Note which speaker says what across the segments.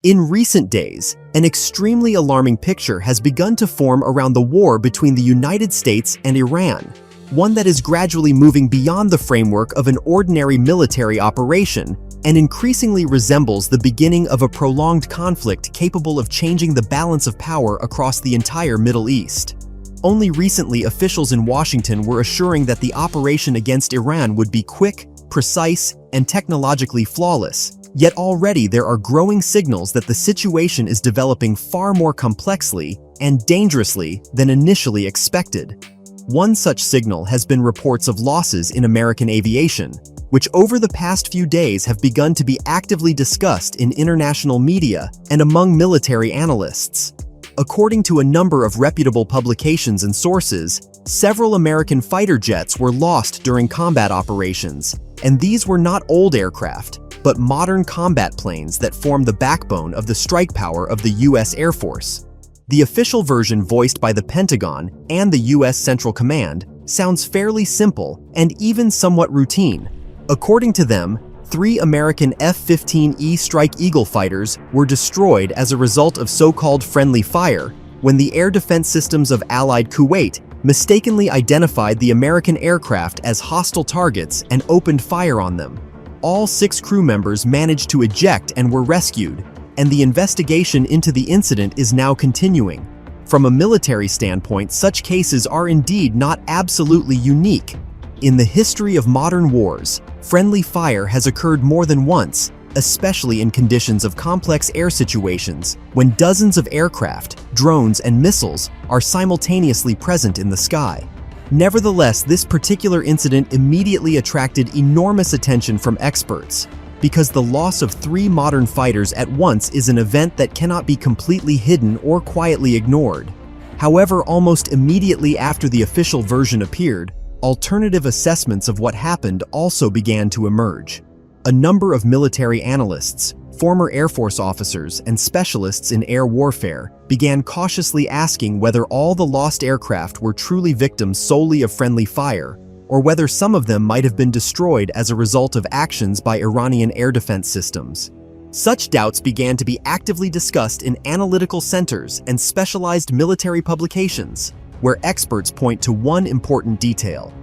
Speaker 1: In recent days, an extremely alarming picture has begun to form around the war between the United States and Iran, one that is gradually moving beyond the framework of an ordinary military operation and increasingly resembles the beginning of a prolonged conflict capable of changing the balance of power across the entire Middle East. Only recently, officials in Washington were assuring that the operation against Iran would be quick, precise, and technologically flawless. Yet already there are growing signals that the situation is developing far more complexly and dangerously than initially expected. One such signal has been reports of losses in American aviation, which over the past few days have begun to be actively discussed in international media and among military analysts. According to a number of reputable publications and sources, several American fighter jets were lost during combat operations, and these were not old aircraft, but modern combat planes that form the backbone of the strike power of the U.S. Air Force. The official version voiced by the Pentagon and the U.S. Central Command sounds fairly simple and even somewhat routine. According to them, 3 American F-15E Strike Eagle fighters were destroyed as a result of so-called friendly fire when the air defense systems of allied Kuwait mistakenly identified the American aircraft as hostile targets and opened fire on them. All 6 crew members managed to eject and were rescued, and the investigation into the incident is now continuing. From a military standpoint, such cases are indeed not absolutely unique. In the history of modern wars, friendly fire has occurred more than once, especially in conditions of complex air situations, when dozens of aircraft, drones, and missiles are simultaneously present in the sky. Nevertheless, this particular incident immediately attracted enormous attention from experts, because the loss of 3 modern fighters at once is an event that cannot be completely hidden or quietly ignored. However, almost immediately after the official version appeared, alternative assessments of what happened also began to emerge. A number of military analysts, former Air Force officers, and specialists in air warfare began cautiously asking whether all the lost aircraft were truly victims solely of friendly fire, or whether some of them might have been destroyed as a result of actions by Iranian air defense systems. Such doubts began to be actively discussed in analytical centers and specialized military publications, where experts point to one important detail.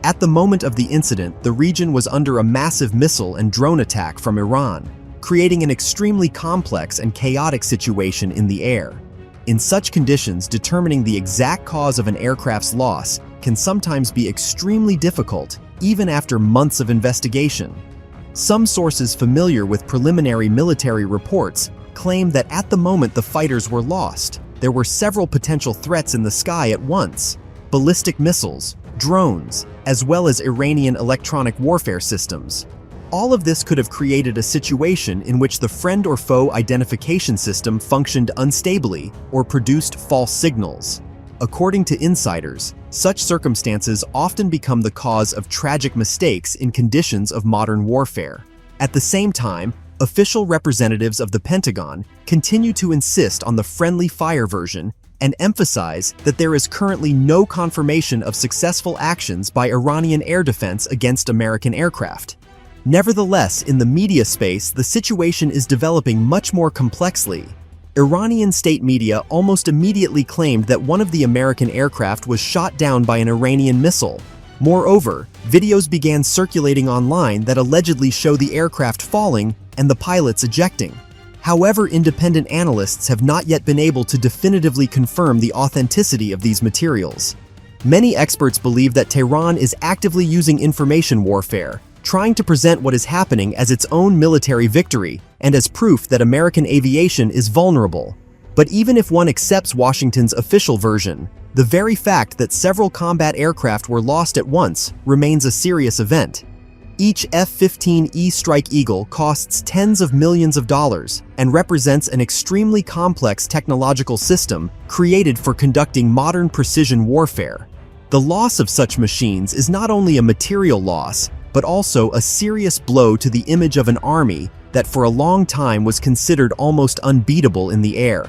Speaker 1: At the moment of the incident, the region was under a massive missile and drone attack from Iran, creating an extremely complex and chaotic situation in the air. In such conditions, determining the exact cause of an aircraft's loss can sometimes be extremely difficult, even after months of investigation. Some sources familiar with preliminary military reports claim that at the moment the fighters were lost, there were several potential threats in the sky at once: ballistic missiles, drones, as well as Iranian electronic warfare systems. All of this could have created a situation in which the friend or foe identification system functioned unstably or produced false signals. According to insiders, such circumstances often become the cause of tragic mistakes in conditions of modern warfare. At the same time, official representatives of the Pentagon continue to insist on the friendly fire version and emphasize that there is currently no confirmation of successful actions by Iranian air defense against American aircraft. Nevertheless, in the media space, the situation is developing much more complexly. Iranian state media almost immediately claimed that one of the American aircraft was shot down by an Iranian missile. Moreover, videos began circulating online that allegedly show the aircraft falling and the pilots ejecting. However, independent analysts have not yet been able to definitively confirm the authenticity of these materials. Many experts believe that Tehran is actively using information warfare, trying to present what is happening as its own military victory and as proof that American aviation is vulnerable. But even if one accepts Washington's official version, the very fact that several combat aircraft were lost at once remains a serious event. Each F-15E Strike Eagle costs tens of millions of dollars and represents an extremely complex technological system created for conducting modern precision warfare. The loss of such machines is not only a material loss, but also a serious blow to the image of an army that for a long time was considered almost unbeatable in the air.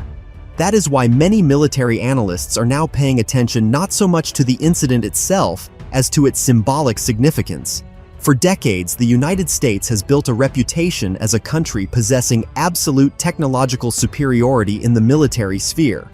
Speaker 1: That is why many military analysts are now paying attention not so much to the incident itself as to its symbolic significance. For decades, the United States has built a reputation as a country possessing absolute technological superiority in the military sphere.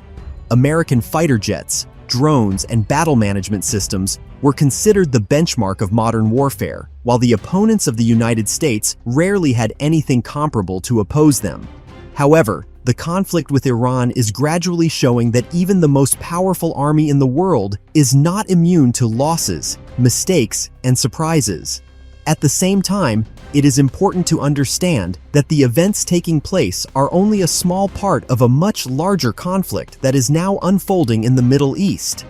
Speaker 1: American fighter jets, drones, and battle management systems were considered the benchmark of modern warfare, while the opponents of the United States rarely had anything comparable to oppose them. However, the conflict with Iran is gradually showing that even the most powerful army in the world is not immune to losses, mistakes, and surprises. At the same time, it is important to understand that the events taking place are only a small part of a much larger conflict that is now unfolding in the Middle East.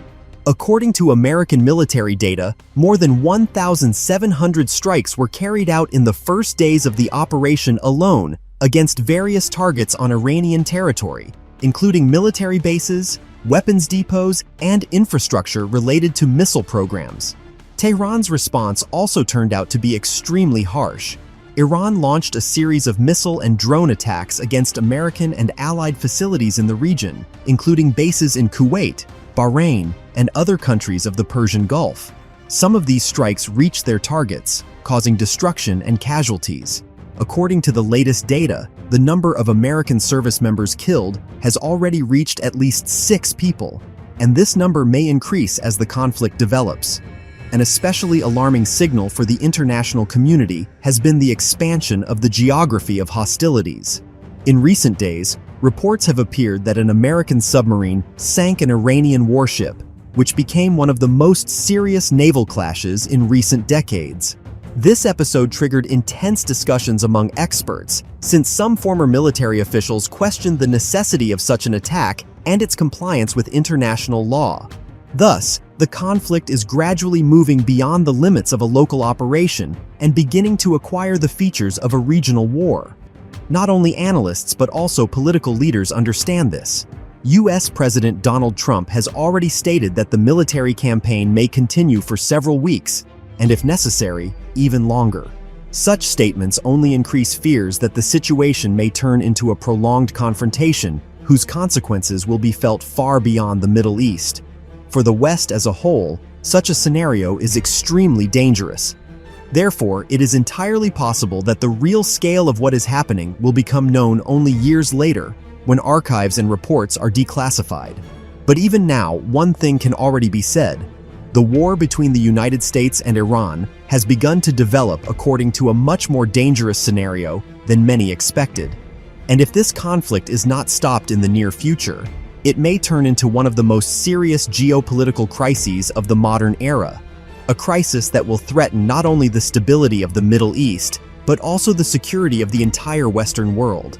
Speaker 1: According to American military data, more than 1,700 strikes were carried out in the first days of the operation alone against various targets on Iranian territory, including military bases, weapons depots, and infrastructure related to missile programs. Tehran's response also turned out to be extremely harsh. Iran launched a series of missile and drone attacks against American and allied facilities in the region, including bases in Kuwait, Bahrain, and other countries of the Persian Gulf. Some of these strikes reached their targets, causing destruction and casualties. According to the latest data, the number of American service members killed has already reached at least 6 people, and this number may increase as the conflict develops. An especially alarming signal for the international community has been the expansion of the geography of hostilities. In recent days, reports have appeared that an American submarine sank an Iranian warship, which became one of the most serious naval clashes in recent decades. This episode triggered intense discussions among experts, since some former military officials questioned the necessity of such an attack and its compliance with international law. Thus, the conflict is gradually moving beyond the limits of a local operation and beginning to acquire the features of a regional war. Not only analysts but also political leaders understand this. US President Donald Trump has already stated that the military campaign may continue for several weeks, and if necessary, even longer. Such statements only increase fears that the situation may turn into a prolonged confrontation whose consequences will be felt far beyond the Middle East. For the West as a whole, such a scenario is extremely dangerous. Therefore, it is entirely possible that the real scale of what is happening will become known only years later, when archives and reports are declassified. But even now, one thing can already be said. The war between the United States and Iran has begun to develop according to a much more dangerous scenario than many expected. And if this conflict is not stopped in the near future, it may turn into one of the most serious geopolitical crises of the modern era, a crisis that will threaten not only the stability of the Middle East, but also the security of the entire Western world.